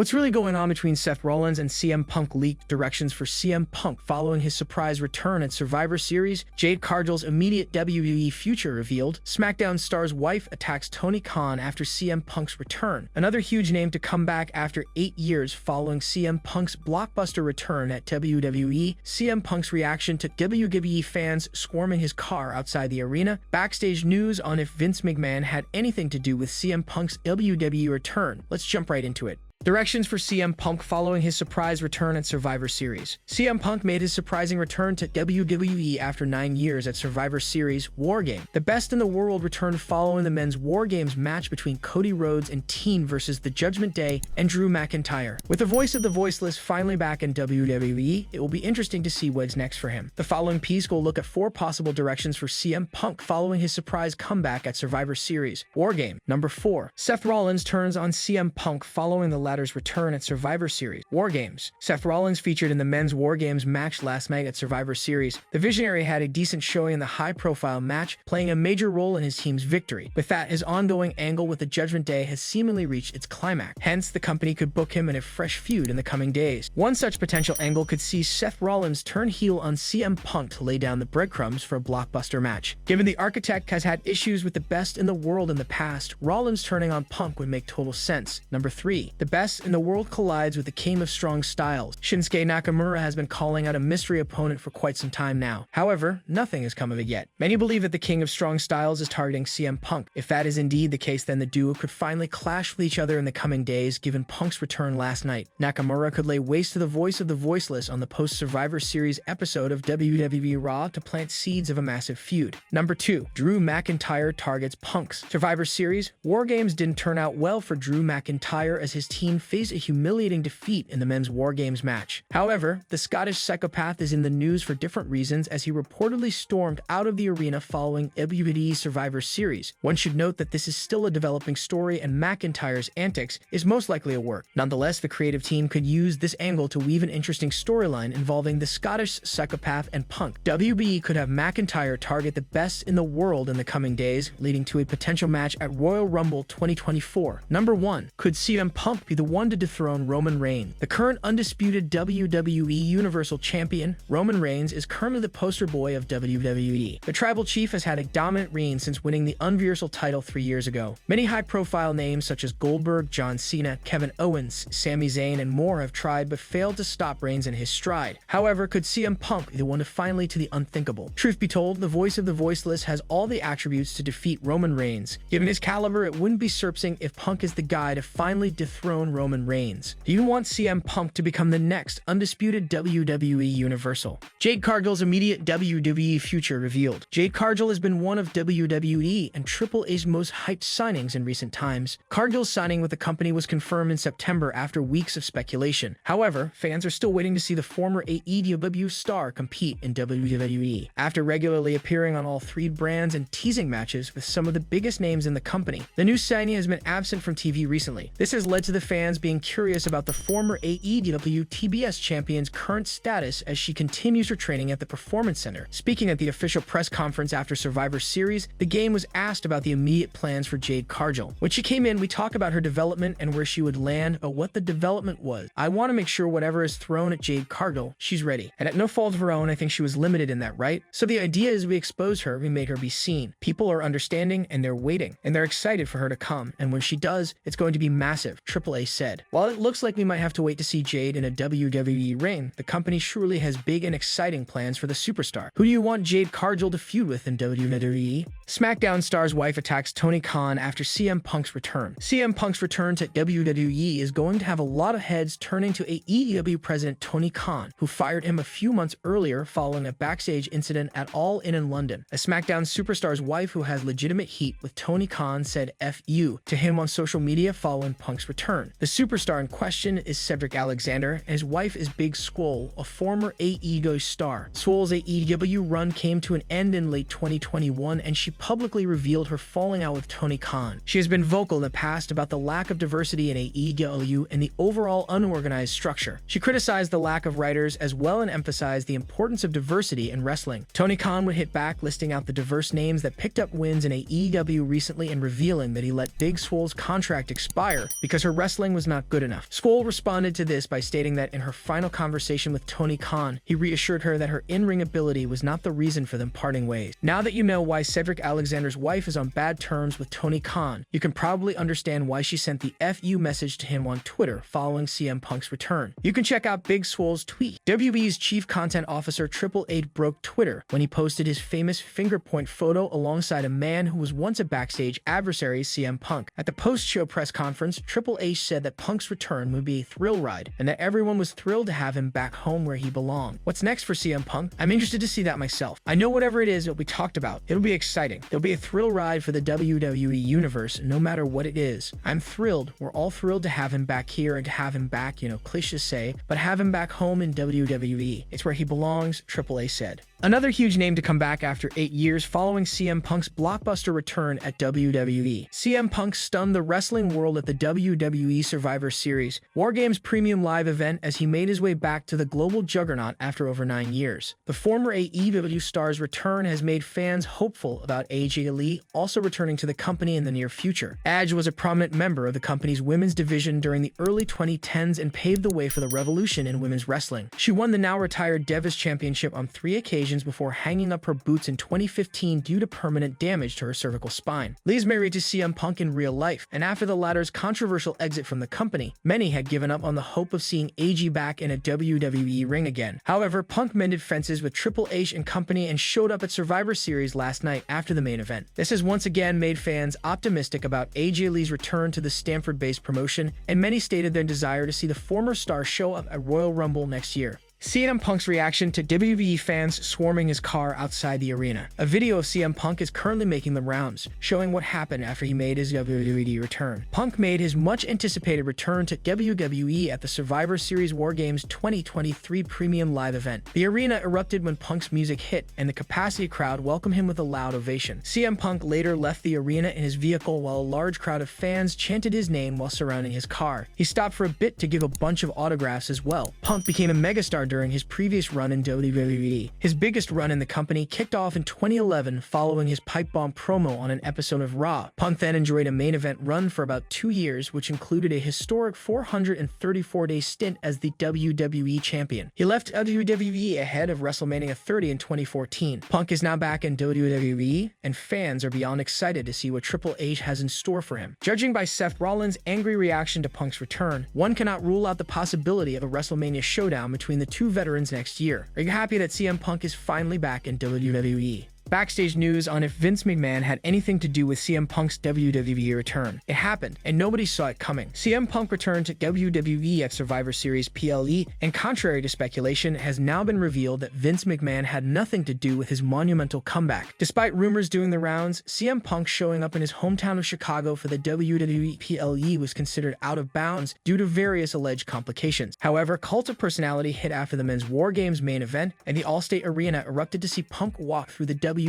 What's really going on between Seth Rollins and CM Punk? Leaked directions for CM Punk following his surprise return at Survivor Series. Jade Cargill's immediate WWE future revealed. Smackdown star's wife attacks Tony Khan after CM Punk's return. Another huge name to come back after 8 years following CM Punk's blockbuster return at WWE. CM Punk's reaction to WWE fans swarming his car outside the arena. Backstage news on if Vince McMahon had anything to do with CM Punk's WWE return. Let's jump right into it. Directions for CM Punk following his surprise return at Survivor Series. CM Punk made his surprising return to WWE after 9 years at Survivor Series War Game. The best in the world returned following the men's War Games match between Cody Rhodes and Teen versus the Judgment Day and Drew McIntyre. With the voice of the voiceless finally back in WWE, it will be interesting to see what's next for him. The following piece will look at 4 possible directions for CM Punk following his surprise comeback at Survivor Series War Game. Number 4. Seth Rollins turns on CM Punk following the latter's return at Survivor Series War Games. Seth Rollins featured in the men's War Games match last night at Survivor Series. The Visionary had a decent showing in the high-profile match, playing a major role in his team's victory. With that, his ongoing angle with the Judgment Day has seemingly reached its climax. Hence, the company could book him in a fresh feud in the coming days. One such potential angle could see Seth Rollins turn heel on CM Punk to lay down the breadcrumbs for a blockbuster match. Given the Architect has had issues with the best in the world in the past, Rollins turning on Punk would make total sense. Number 3. The best in the world collides with the King of Strong Styles. Shinsuke Nakamura has been calling out a mystery opponent for quite some time now. However, nothing has come of it yet. Many believe that the King of Strong Styles is targeting CM Punk. If that is indeed the case, then the duo could finally clash with each other in the coming days, given Punk's return last night. Nakamura could lay waste to the voice of the voiceless on the post-Survivor Series episode of WWE Raw to plant seeds of a massive feud. Number 2. Drew McIntyre targets Punk's Survivor Series War Games didn't turn out well for Drew McIntyre as his team faced a humiliating defeat in the men's War Games match. However, the Scottish psychopath is in the news for different reasons as he reportedly stormed out of the arena following WWE Survivor Series. One should note that this is still a developing story and McIntyre's antics is most likely a work. Nonetheless, the creative team could use this angle to weave an interesting storyline involving the Scottish psychopath and Punk. WB could have McIntyre target the best in the world in the coming days, leading to a potential match at Royal Rumble 2024. Number 1. Could CM Punk be the one to dethrone Roman Reigns? The current undisputed WWE Universal Champion, Roman Reigns, is currently the poster boy of WWE. The Tribal Chief has had a dominant reign since winning the Universal title 3 years ago. Many high-profile names such as Goldberg, John Cena, Kevin Owens, Sami Zayn, and more have tried but failed to stop Reigns in his stride. However, could CM Punk be the one to finally to the unthinkable? Truth be told, the voice of the voiceless has all the attributes to defeat Roman Reigns. Given his caliber, it wouldn't be surprising if Punk is the guy to finally dethrone Roman Reigns. Do you want CM Punk to become the next undisputed WWE Universal? Jade Cargill's immediate WWE future revealed. Jade Cargill has been one of WWE and Triple H's most hyped signings in recent times. Cargill's signing with the company was confirmed in September after weeks of speculation. However, fans are still waiting to see the former AEW star compete in WWE. After regularly appearing on all 3 brands and teasing matches with some of the biggest names in the company, the new signing has been absent from TV recently. This has led to the fans being curious about the former AEW TBS champion's current status as she continues her training at the Performance Center. Speaking at the official press conference after Survivor Series, the game was asked about the immediate plans for Jade Cargill. When she came in, we talked about her development and where she would land, but what the development was. I want to make sure whatever is thrown at Jade Cargill, she's ready. And at no fault of her own, I think she was limited in that, right? So the idea is we expose her, we make her be seen. People are understanding and they're waiting, and they're excited for her to come. And when she does, it's going to be massive, Triple H said. While it looks like we might have to wait to see Jade in a WWE reign, the company surely has big and exciting plans for the superstar. Who do you want Jade Cargill to feud with in WWE? Smackdown star's wife attacks Tony Khan after CM Punk's return. CM Punk's return to WWE is going to have a lot of heads turning to AEW president Tony Khan, who fired him a few months earlier following a backstage incident at All In London. A Smackdown superstar's wife who has legitimate heat with Tony Khan said "F you" to him on social media following Punk's return. The superstar in question is Cedric Alexander, and his wife is Big Swole, a former AEW star. Swole's AEW run came to an end in late 2021, and she publicly revealed her falling out with Tony Khan. She has been vocal in the past about the lack of diversity in AEW and the overall unorganized structure. She criticized the lack of writers as well and emphasized the importance of diversity in wrestling. Tony Khan would hit back, listing out the diverse names that picked up wins in AEW recently and revealing that he let Big Swole's contract expire because her wrestling wrestling was not good enough. Ciels responded to this by stating that in her final conversation with Tony Khan, he reassured her that her in-ring ability was not the reason for them parting ways. Now that you know why Cedric Alexander's wife is on bad terms with Tony Khan, you can probably understand why she sent the FU message to him on Twitter following CM Punk's return. You can check out Big Swole's tweet. WWE's chief content officer Triple H broke Twitter when he posted his famous finger point photo alongside a man who was once a backstage adversary, CM Punk. At the post-show press conference, Triple H said that Punk's return would be a thrill ride and that everyone was thrilled to have him back home where he belonged. What's next for CM Punk? I'm interested to see that myself. I know whatever it is it'll be talked about, it'll be exciting. There'll be a thrill ride for the WWE universe no matter what it is. I'm thrilled. We're all thrilled to have him back here and to have him back, cliché say, but have him back home in WWE. It's where he belongs, Triple H said. Another huge name to come back after 8 years following CM Punk's blockbuster return at WWE. CM Punk stunned the wrestling world at the WWE Survivor Series, War Games Premium Live event as he made his way back to the global juggernaut after over 9 years. The former AEW star's return has made fans hopeful about AJ Lee also returning to the company in the near future. AJ was a prominent member of the company's women's division during the early 2010s and paved the way for the revolution in women's wrestling. She won the now-retired Divas Championship on 3 occasions before hanging up her boots in 2015 due to permanent damage to her cervical spine. Lee is married to CM Punk in real life, and after the latter's controversial exit from the company, many had given up on the hope of seeing AJ back in a WWE ring again. However, Punk mended fences with Triple H and company and showed up at Survivor Series last night after the main event. This has once again made fans optimistic about AJ Lee's return to the Stamford-based promotion, and many stated their desire to see the former star show up at Royal Rumble next year. CM Punk's reaction to WWE fans swarming his car outside the arena. A video of CM Punk is currently making the rounds, showing what happened after he made his WWE return. Punk made his much-anticipated return to WWE at the Survivor Series War Games 2023 Premium Live event. The arena erupted when Punk's music hit, and the capacity crowd welcomed him with a loud ovation. CM Punk later left the arena in his vehicle while a large crowd of fans chanted his name while surrounding his car. He stopped for a bit to give a bunch of autographs as well. Punk became a megastar during his previous run in WWE. His biggest run in the company kicked off in 2011 following his pipe bomb promo on an episode of Raw. Punk then enjoyed a main event run for about 2 years, which included a historic 434-day stint as the WWE champion. He left WWE ahead of WrestleMania 30 in 2014. Punk is now back in WWE, and fans are beyond excited to see what Triple H has in store for him. Judging by Seth Rollins' angry reaction to Punk's return, one cannot rule out the possibility of a WrestleMania showdown between the two veterans next year. Are you happy that CM Punk is finally back in WWE? Backstage news on if Vince McMahon had anything to do with CM Punk's WWE return. It happened, and nobody saw it coming. CM Punk returned to WWE at Survivor Series PLE, and contrary to speculation, has now been revealed that Vince McMahon had nothing to do with his monumental comeback. Despite rumors doing the rounds, CM Punk showing up in his hometown of Chicago for the WWE PLE was considered out of bounds due to various alleged complications. However, Cult of Personality hit after the Men's War Games main event, and the Allstate Arena erupted to see Punk walk through the WWE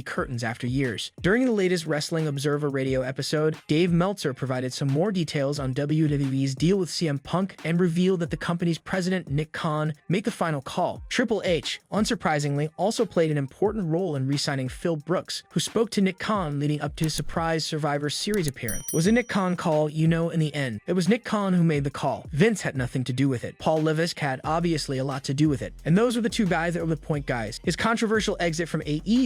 curtains after years. During the latest Wrestling Observer Radio episode, Dave Meltzer provided some more details on WWE's deal with CM Punk and revealed that the company's president, Nick Khan, made the final call. Triple H, unsurprisingly, also played an important role in re-signing Phil Brooks, who spoke to Nick Khan leading up to his surprise Survivor Series appearance. Was a Nick Khan call, in the end. It was Nick Khan who made the call. Vince had nothing to do with it. Paul Levesque had obviously a lot to do with it. And those were the two guys that were the point guys. His controversial exit from AEW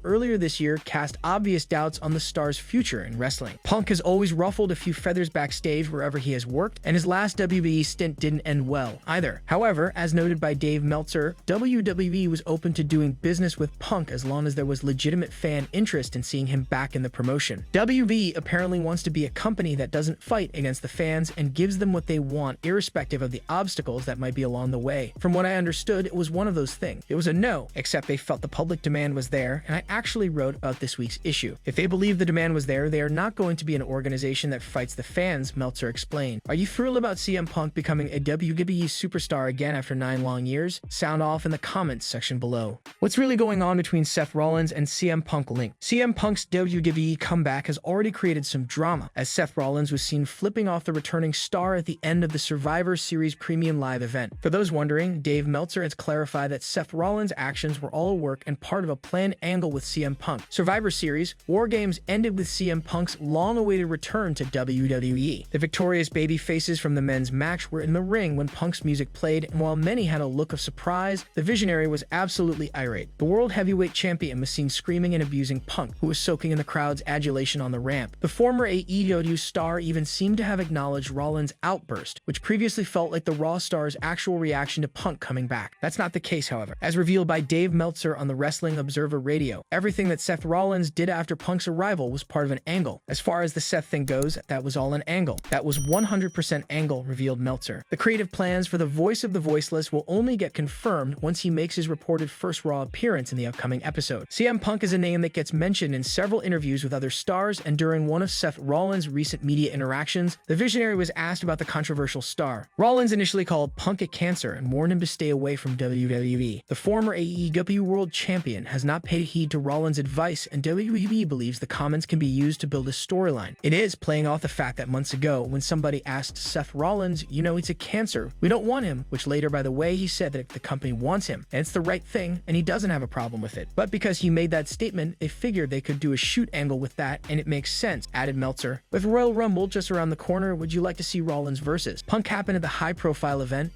earlier this year cast obvious doubts on the star's future in wrestling. Punk has always ruffled a few feathers backstage wherever he has worked, and his last WWE stint didn't end well either. However, as noted by Dave Meltzer, WWE was open to doing business with Punk as long as there was legitimate fan interest in seeing him back in the promotion. WWE apparently wants to be a company that doesn't fight against the fans and gives them what they want irrespective of the obstacles that might be along the way. From what I understood, it was one of those things. It was a no, except they felt the public demand was there, and I actually wrote about this week's issue. If they believe the demand was there, they are not going to be an organization that fights the fans, Meltzer explained. Are you thrilled about CM Punk becoming a WWE superstar again after 9 long years? Sound off in the comments section below. What's really going on between Seth Rollins and CM Punk link? CM Punk's WWE comeback has already created some drama, as Seth Rollins was seen flipping off the returning star at the end of the Survivor Series Premium Live event. For those wondering, Dave Meltzer has clarified that Seth Rollins' actions were all a work and part of a planned storyline angle with CM Punk. Survivor Series War Games ended with CM Punk's long-awaited return to WWE. The victorious baby faces from the men's match were in the ring when Punk's music played, and while many had a look of surprise, the Visionary was absolutely irate. The World Heavyweight Champion was seen screaming and abusing Punk, who was soaking in the crowd's adulation on the ramp. The former AEW star even seemed to have acknowledged Rollins' outburst, which previously felt like the Raw star's actual reaction to Punk coming back. That's not the case, however. As revealed by Dave Meltzer on the Wrestling Observer Radio, everything that Seth Rollins did after Punk's arrival was part of an angle. As far as the Seth thing goes, that was all an angle. That was 100% angle, revealed Meltzer. The creative plans for the voice of the voiceless will only get confirmed once he makes his reported first Raw appearance in the upcoming episode. CM Punk is a name that gets mentioned in several interviews with other stars, and during one of Seth Rollins' recent media interactions, the Visionary was asked about the controversial star. Rollins initially called Punk a cancer and warned him to stay away from WWE. The former AEW World Champion has not paid heed to Rollins' advice, and WWE believes the comments can be used to build a storyline. It is playing off the fact that months ago, when somebody asked Seth Rollins, "You know, he's a cancer. We don't want him," which later, by the way, he said that the company wants him, and it's the right thing, and he doesn't have a problem with it. But because he made that statement, they figured they could do a shoot angle with that, and it makes sense, added Meltzer. With Royal Rumble just around the corner, would you like to see Rollins versus Punk happen at the high-profile event?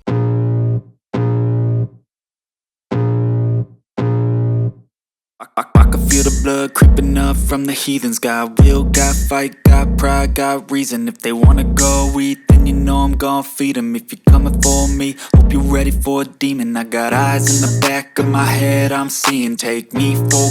I can feel the blood creeping up from the heathens. Got will, got fight, got pride, got reason. If they wanna go eat, then you know I'm gon' feed them. If you're coming for me, hope you're ready for a demon. I got eyes in the back of my head, I'm seeing. Take me for